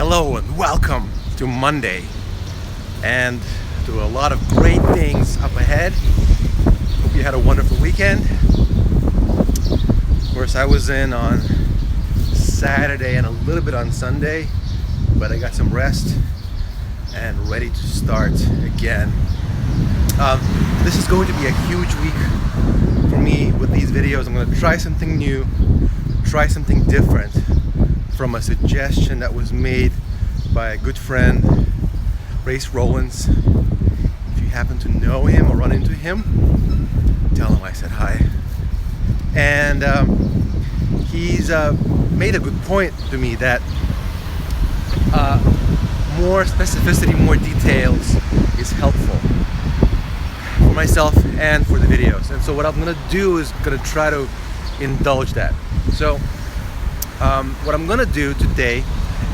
Hello and welcome to Monday and to a lot of great things up ahead. Hope you had a wonderful weekend. Of course, I was in on Saturday and a little bit on Sunday, but I got some rest and ready to start again. This is going to be a huge week for me with these videos. I'm going to try something new, try something different from a suggestion that was made by a good friend, Race Rollins. If you happen to know him or run into him, tell him I said hi. And he's made a good point to me that more specificity, more details is helpful for myself and for the videos. And so what I'm going to do is going to try to indulge that. So what I'm going to do today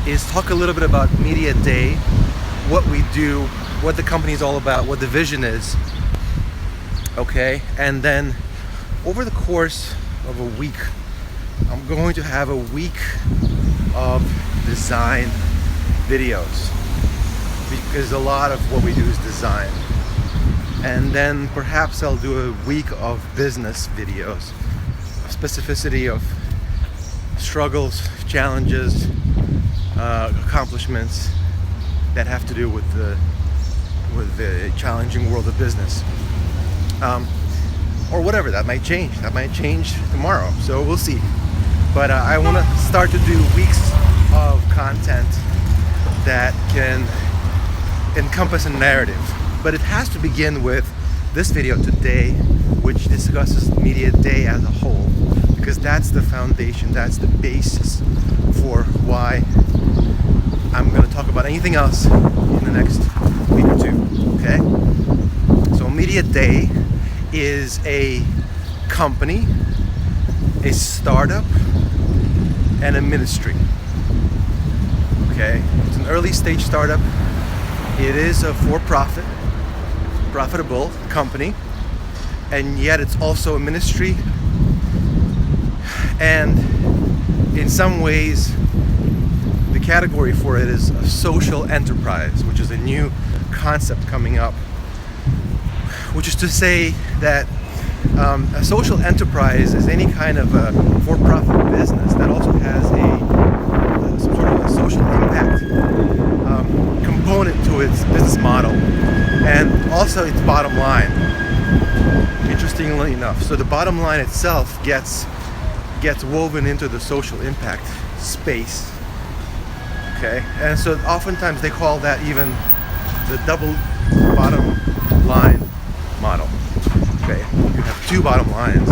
is talk a little bit about Media Dei, what we do, what the company is all about, what the vision is. Okay, and then over the course of a week, I'm going to have a week of design videos, because a lot of what we do is design. And then perhaps I'll do a week of business videos, specificity of struggles, challenges, accomplishments that have to do with the challenging world of business, or whatever. That might change tomorrow, so we'll see. But I want to start to do weeks of content that can encompass a narrative, but it has to begin with this video today, which discusses Media Dei as a whole, because that's the foundation, that's the basis for why I'm going to talk about anything else in the next week or two. Okay? So Media Dei is a company, a startup, and a ministry. Okay? It's an early stage startup. It is a for-profit, profitable company, and yet it's also a ministry. And in some ways, the category for it is a social enterprise, which is a new concept coming up. Which is to say that a social enterprise is any kind of a for-profit business that also has some sort of a social impact component to its business model, and also its bottom line. Interestingly enough, so the bottom line itself gets woven into the social impact space. Okay, and so oftentimes they call that even the double bottom line model. Okay, you have two bottom lines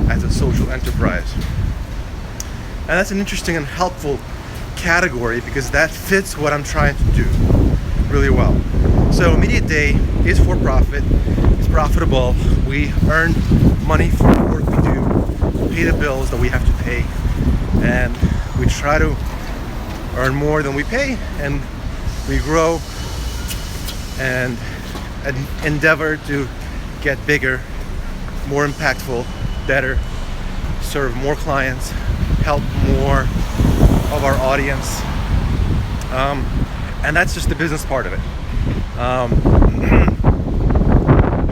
as a social enterprise, and that's an interesting and helpful category because that fits what I'm trying to do really well. So Media Dei is for profit, it's profitable, we earn money for the work we do, we pay the bills that we have to pay, and we try to earn more than we pay, and we grow and endeavor to get bigger, more impactful, better, serve more clients, help more of our audience, and that's just the business part of it. I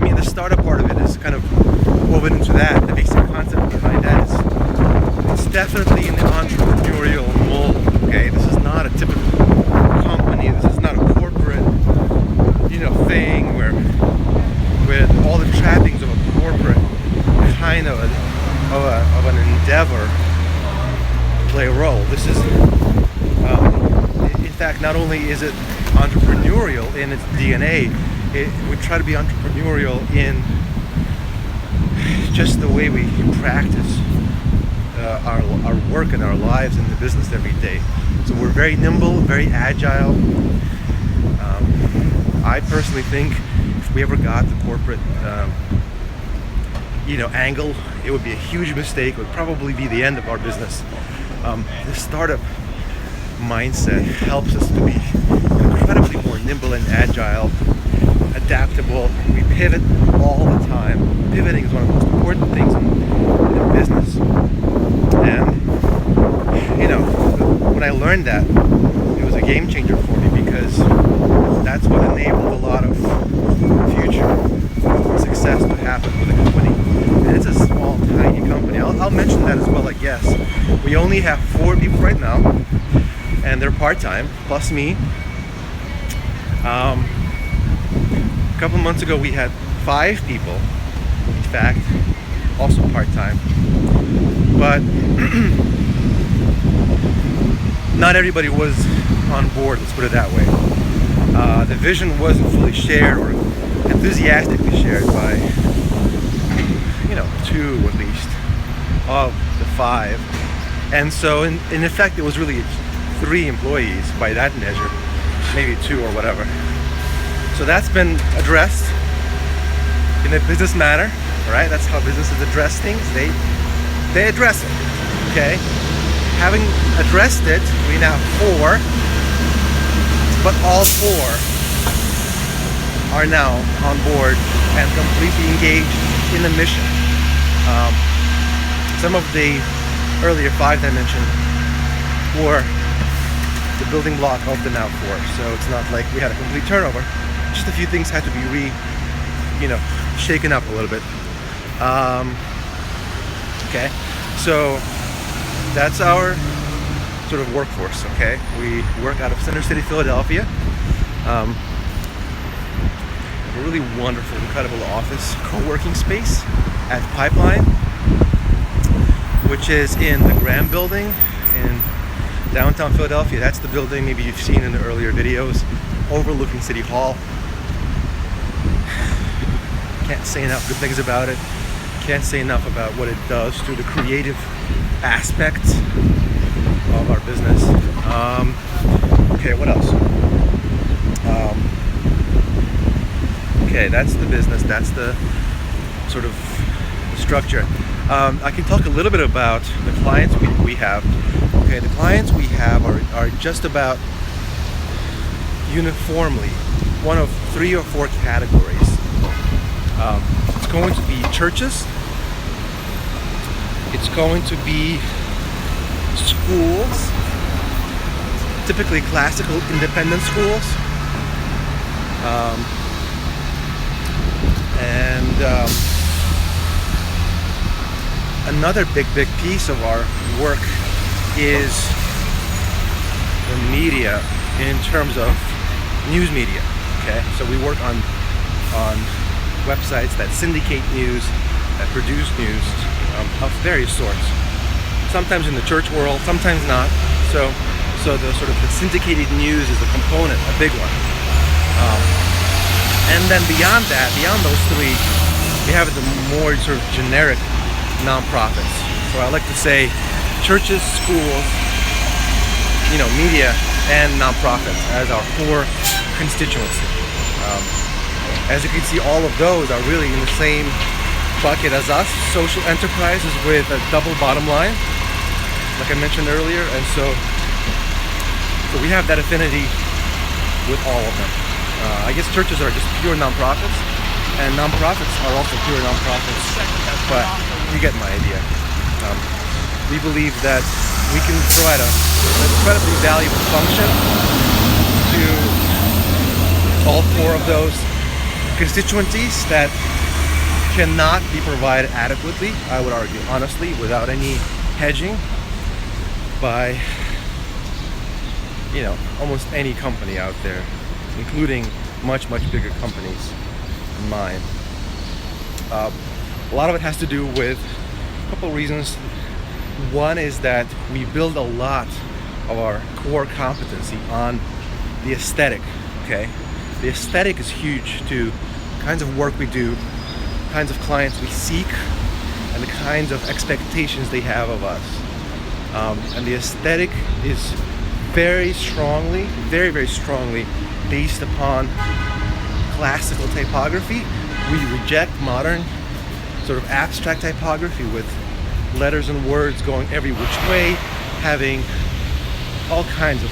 mean, the startup part of it is kind of woven into that. The basic concept behind that is it's definitely in the entrepreneurial mold. Okay, this is not a typical company. This is not a corporate, thing where with all the trappings of a corporate kind of an endeavor play a role. This is, in fact, not only is it entrepreneurial in its DNA, we try to be entrepreneurial in just the way we practice our work and our lives in the business every day. So we're very nimble, very agile. I personally think if we ever got the corporate angle, it would be a huge mistake. It would probably be the end of our business. The startup mindset helps us to be incredibly more nimble and agile, adaptable. We pivot all the time. Pivoting is one of the most important things in business. And when I learned that, it was game changer for me, because that's what enabled a lot of future success to happen with the company. And it's a small, tiny company. I'll mention that as well, I guess. We only have 4 people right now, and they're part-time, plus me. A couple months ago we had 5 people, in fact, also part-time. But not everybody was on board, let's put it that way. The vision wasn't fully shared or enthusiastically shared by, 2 at least of the 5. And so in effect it was really 3 employees by that measure, maybe 2 or whatever. So that's been addressed in a business manner, right? That's how businesses address things. They address it, okay? Having addressed it, we now have 4, but all 4 are now on board and completely engaged in the mission. Some of the earlier 5 I mentioned were the building block of the now 4, so it's not like we had a complete turnover. Just a few things had to be shaken up a little bit. Okay, so that's our sort of workforce. Okay, we work out of Center City, Philadelphia. A really wonderful, incredible office co-working space at Pipeline, which is in the Graham Building in downtown Philadelphia. That's the building maybe you've seen in the earlier videos, overlooking City Hall. Can't say enough good things about it. Can't say enough about what it does to the creative aspects of our business. Okay, what else? Okay, that's the business. That's the sort of structure. I can talk a little bit about the clients we have. Okay, the clients we have are just about uniformly one of 3 or 4 categories. It's going to be churches. It's going to be schools, typically classical independent schools. Another big piece of our work is the media in terms of news media. Okay, so we work on websites that syndicate news, that produce news of various sorts. Sometimes in the church world, sometimes not. So the sort of the syndicated news is a component, a big one. And then beyond that, beyond those 3, we have the more sort of generic nonprofits. So I like to say churches, schools, media, and nonprofits as our core constituency. As you can see, all of those are really in the same bucket as us, social enterprises with a double bottom line, like I mentioned earlier, and so we have that affinity with all of them. I guess churches are just pure nonprofits, and nonprofits are also pure nonprofits, but you get my idea. We believe that we can provide an incredibly valuable function to all 4 of those constituencies that cannot be provided adequately, I would argue, honestly, without any hedging by almost any company out there, including much bigger companies than mine. A lot of it has to do with a couple of reasons. One is that we build a lot of our core competency on the aesthetic. Okay, the aesthetic is huge to kinds of work we do, kinds of clients we seek, and the kinds of expectations they have of us. And the aesthetic is very strongly based upon classical typography. We reject modern sort of abstract typography with letters and words going every which way, having all kinds of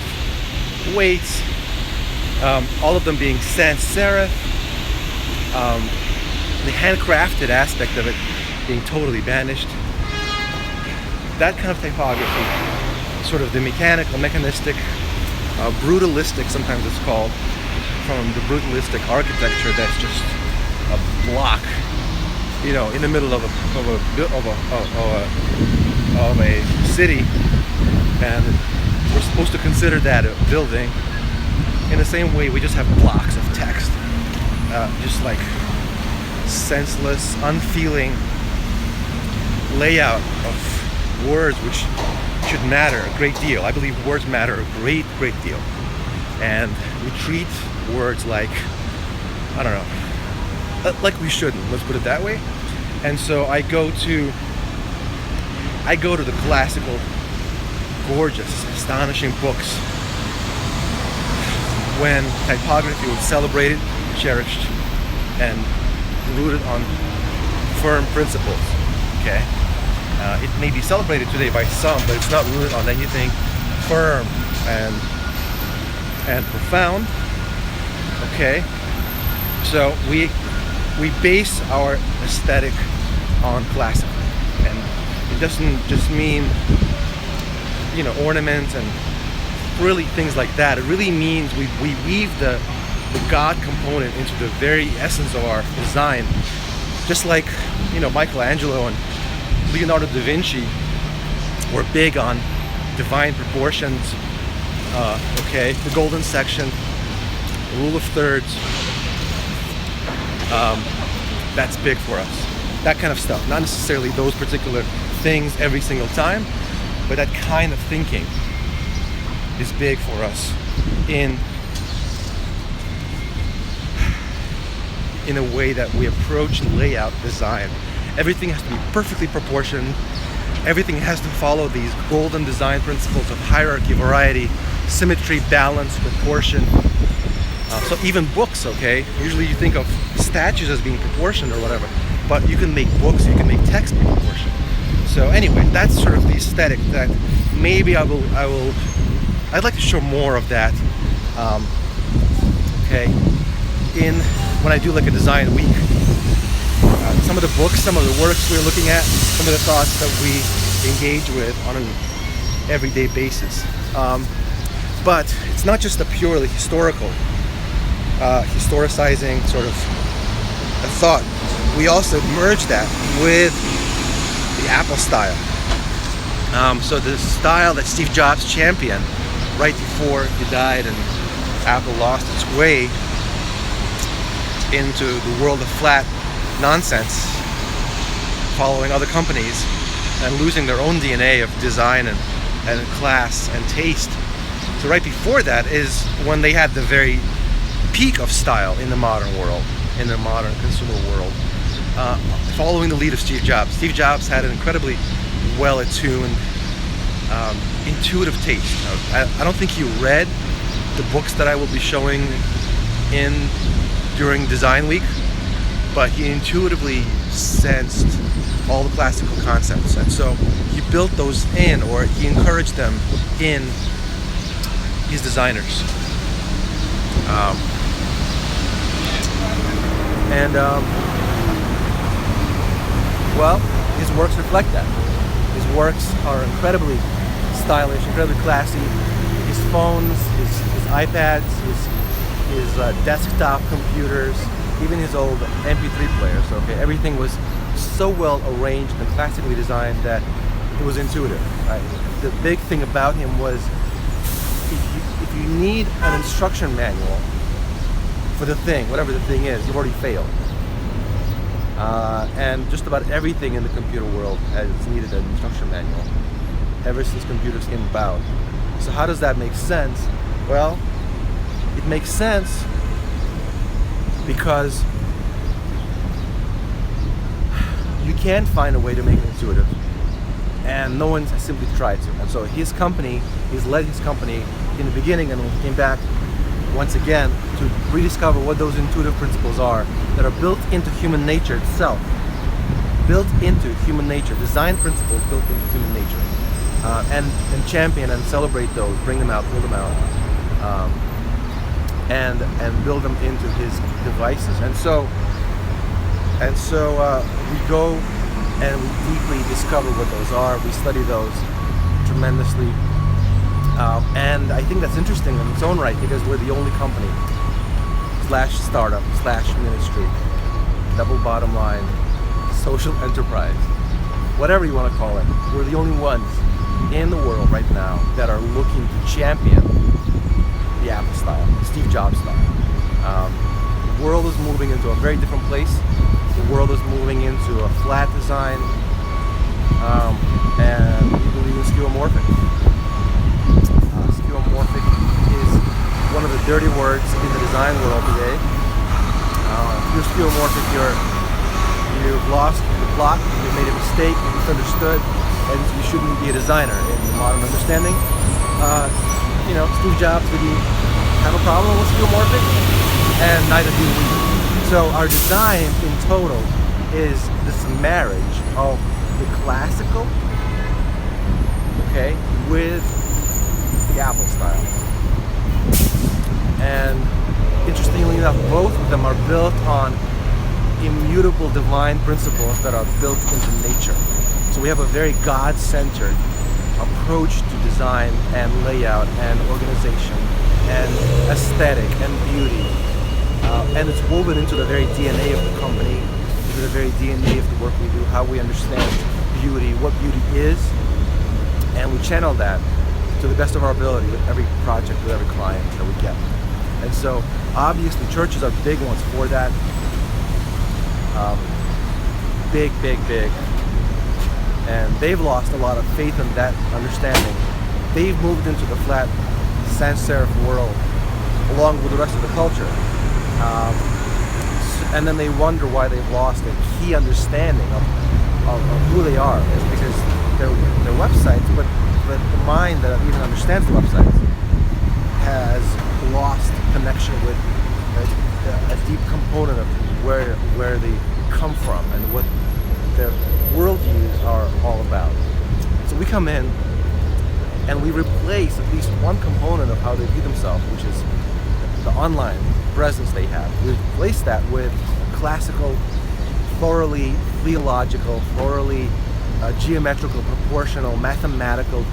weights, all of them being sans serif, the handcrafted aspect of it being totally banished. That kind of typography, sort of the mechanical, mechanistic, brutalistic, sometimes it's called, from the brutalistic architecture that's just a block, in the middle of a city, and we're supposed to consider that a building. In the same way, we just have blocks of text, just like senseless, unfeeling layout of words, which should matter a great deal. I believe words matter a great deal, and we treat words like, I don't know, like we shouldn't. Let's put it that way. And so I go to the classical, gorgeous, astonishing books when typography was celebrated, cherished, and rooted on firm principles. Okay, it may be celebrated today by some, but it's not rooted on anything firm and profound. Okay, so we base our aesthetic on classical, and it doesn't just mean ornaments and really things like that. It really means we weave the God component into the very essence of our design. Just like Michelangelo and Leonardo da Vinci were big on divine proportions. The golden section, rule of thirds. That's big for us. That kind of stuff. Not necessarily those particular things every single time, but that kind of thinking is big for us in a way that we approach layout design. Everything has to be perfectly proportioned. Everything has to follow these golden design principles of hierarchy, variety, symmetry, balance, proportion. So even books, okay? Usually you think of statues as being proportioned or whatever, but you can make books, you can make text be proportioned. So anyway, that's sort of the aesthetic that maybe I'd like to show more of that, when I do like a design week. Some of the books, some of the works we're looking at, some of the thoughts that we engage with on an everyday basis. But it's not just a purely historicizing sort of a thought. We also merge that with the Apple style. So the style that Steve Jobs championed right before he died and Apple lost its way into the world of flat nonsense, following other companies and losing their own DNA of design and class and taste. So right before that is when they had the very peak of style in the modern world, in the modern consumer world, following the lead of Steve Jobs. Steve Jobs had an incredibly well-attuned, intuitive taste. I don't think he read the books that I will be showing during Design Week, but he intuitively sensed all the classical concepts, and so he built those in, or he encouraged them in his designers. His works reflect that. His works are incredibly stylish, incredibly classy. His phones, his iPads, his desktop computers, even his old MP3 players. Okay, everything was so well arranged and classically designed that it was intuitive. Right? The big thing about him was, if you need an instruction manual for the thing, whatever the thing is, you've already failed. And just about everything in the computer world has needed an instruction manual ever since computers came about. So how does that make sense? Well, it makes sense because you can't find a way to make it intuitive, and no one has simply tried to. And so he's led his company in the beginning, and he came back once again to rediscover what those intuitive principles are that are built into human nature itself. Built into human nature, design principles built into human nature. And champion and celebrate those, bring them out, pull them out, and build them into his devices. And so we go and we deeply discover what those are. We study those tremendously. And I think that's interesting in its own right, because we're the only company / startup / ministry, double bottom line, social enterprise, whatever you want to call it. We're the only ones in the world right now that are looking to champion the Apple style, Steve Jobs style. The world is moving into a very different place. The world is moving into a flat design, and we believe in skeuomorphic. Skeuomorphic is one of the dirty words in the design world today. If you're skeuomorphic, you've lost the plot, you've made a mistake, you've misunderstood, and you shouldn't be a designer in the modern understanding. Steve Jobs didn't have a problem with skeuomorphic, and neither do we. So our design in total is this marriage of the classical, with the Apple style. And interestingly enough, both of them are built on immutable divine principles that are built into nature. So we have a very God-centered approach to design and layout and organization and aesthetic and beauty. And it's woven into the very DNA of the company, into the very DNA of the work we do, how we understand beauty, what beauty is, and we channel that to the best of our ability with every project, with every client that we get. And so obviously churches are big ones for that. Big. And they've lost a lot of faith in that understanding. They've moved into the flat sans serif world along with the rest of the culture. And then they wonder why they've lost a key understanding of who they are. It's because their websites, but the mind that even understands the websites has lost connection with a deep component of where they come from and what their worldviews are all about. So we come in and we replace at least one component of how they view themselves, which is the online presence they have. We replace that with classical, thoroughly theological, thoroughly geometrical, proportional, mathematical,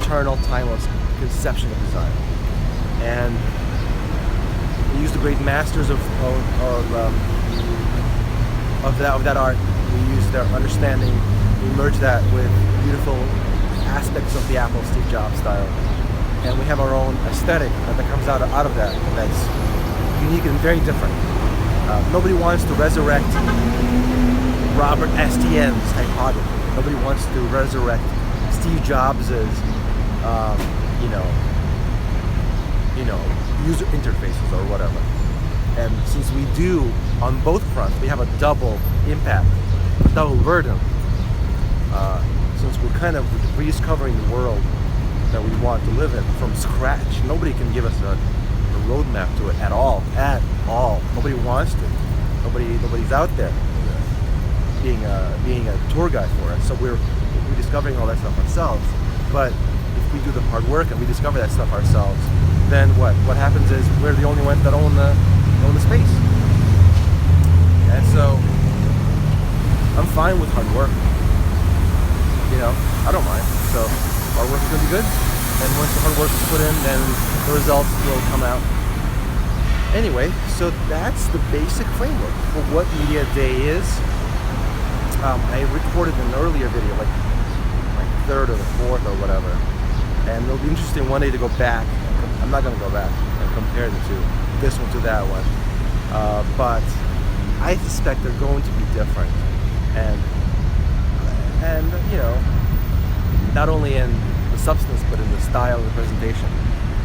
eternal, timeless conception of design. And we use the great masters of that art. We use their understanding. We merge that with beautiful aspects of the Apple Steve Jobs style, and we have our own aesthetic that comes out of that. That's unique and very different. Nobody wants to resurrect Robert Estienne's typography. Nobody wants to resurrect Steve Jobs's, user interfaces or whatever. And since we do on both fronts, we have a double impact, a double burden. Since we're kind of rediscovering the world that we want to live in from scratch, nobody can give us a roadmap to it at all. Nobody wants to. Nobody's out there being a tour guide for us. So we're discovering all that stuff ourselves. But if we do the hard work and we discover that stuff ourselves, then what happens is we're the only ones that own the space. And so I'm fine with hard work. I don't mind. So hard work is going to be good. And once the hard work is put in, then the results will come out. Anyway, so that's the basic framework for what Media Day is. I recorded an earlier video, like third or the fourth or whatever. And it'll be interesting one day to go back. I'm not going to go back and compare the two, this one to that one. But I suspect they're going to be different. And not only in the substance, but in the style of the presentation.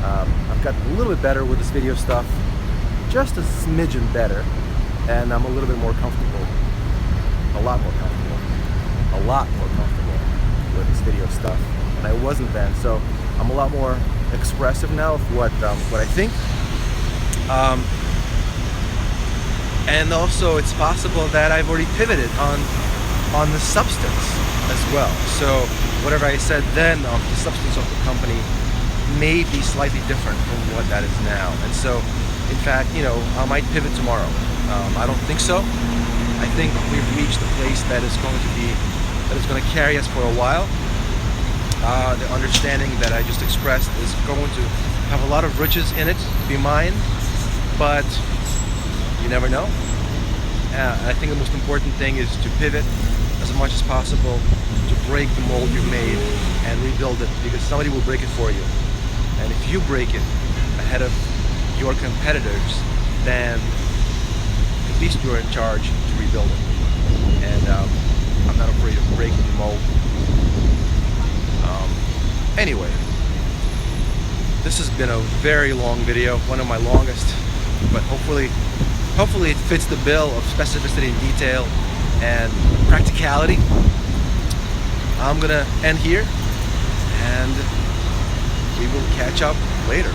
I've got a little bit better with this video stuff, just a smidgen better, and I'm a little bit more comfortable, a lot more comfortable with this video stuff than I wasn't then. So I'm a lot more expressive now of what I think. And also it's possible that I've already pivoted on the substance as well. So whatever I said then of the substance of the company may be slightly different from what that is now. And so, in fact, I might pivot tomorrow. I don't think so. I think we've reached a place that is going to carry us for a while. The understanding that I just expressed is going to have a lot of riches in it, be mine, but you never know. I think the most important thing is to pivot as much as possible, to break the mold you've made and rebuild it, because somebody will break it for you. And if you break it ahead of your competitors, then at least you're in charge to rebuild it. And I'm not afraid of breaking the mold. Anyway, this has been a very long video, one of my longest, but hopefully it fits the bill of specificity and detail and practicality. I'm gonna end here, and we will catch up later.